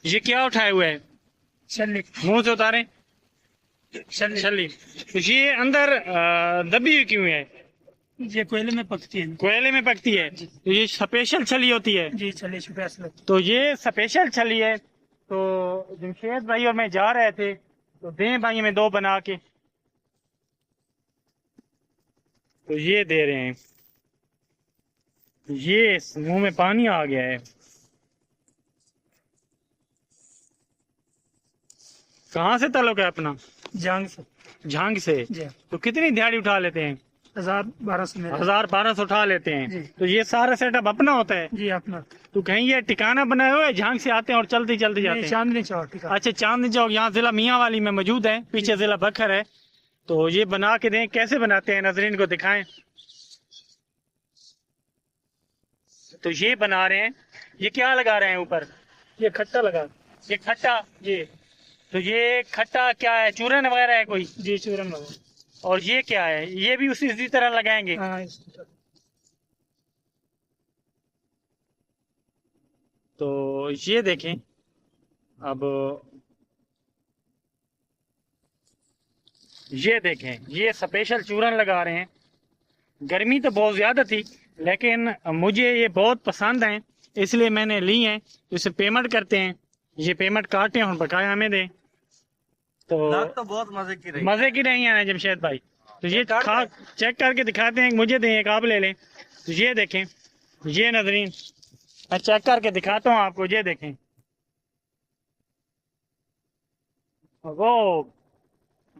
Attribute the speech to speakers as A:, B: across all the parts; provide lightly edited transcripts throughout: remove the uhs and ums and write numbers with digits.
A: ये क्या उठाए हुए है?
B: छल्ली।
A: मुंह से उतारे।
B: छल्ली।
A: छली। तो ये अंदर दबी हुई क्यों है?
B: ये कोयले में पकती है।
A: कोयले में पकती है। तो ये स्पेशल छली होती है।
B: जी छल्ली स्पेशल।
A: तो ये स्पेशल छली है। तो जमशेद भाई और मैं जा रहे थे, तो दें भाई हमें दो बना के। तो ये दे रहे हैं। ये मुंह में पानी आ गया है। कहाँ से ताल्लुक है अपना?
B: जांग से।
A: झांग से।
B: जी।
A: तो कितनी दिहाड़ी उठा लेते हैं?
B: 1000-1200 में।
A: 1000-1200 उठा लेते हैं।
B: जी।
A: तो ये सारा सेटअप अपना होता है?
B: जी अपना।
A: तो कहीं ये ठिकाना बनाए हुए झांग से आते हैं और चलते चलते जाते हैं?
B: चांदनी चौक।
A: अच्छा, चांदनी चौक यहाँ जिला मियांवाली में मौजूद है, पीछे जिला बखर है। तो ये बना के दें, कैसे बनाते हैं नाजरीन को दिखाएं। तो ये बना रहे हैं। ये क्या लगा रहे हैं ऊपर?
B: ये खट्टा लगा।
A: ये खट्टा।
B: जी।
A: तो ये खट्टा क्या है, चूरन वगैरह है कोई?
B: जी चूरन लगा।
A: और ये क्या है? ये भी उसी तरह लगाएंगे?
B: हाँ।
A: तो ये देखें अब, ये देखें, ये स्पेशल चूरन लगा रहे हैं। गर्मी तो बहुत ज्यादा थी, लेकिन मुझे ये बहुत पसंद है, इसलिए मैंने ली है। तो इसे पेमेंट करते हैं। ये पेमेंट काटें और बकाया हमें दें। तो
C: बहुत
A: मजे की नहीं है ना जमशेद भाई? तो ये खा चेक करके दिखाते हैं, मुझे दें, एक आप ले लें। तो ये देखें, ये नजरीन मैं चेक करके दिखाता हूँ आपको। ये देखें, वो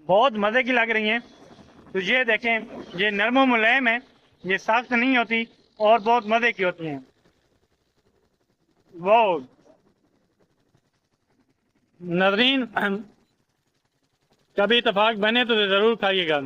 A: बहुत मजे की लग रही हैं। तो ये देखें, ये नरम व मुलायम है, ये सख्त नहीं होती और बहुत मजे की होती हैं। वो नजरीन, कभी इत्तेफाक बने तो जरूर खाइएगा।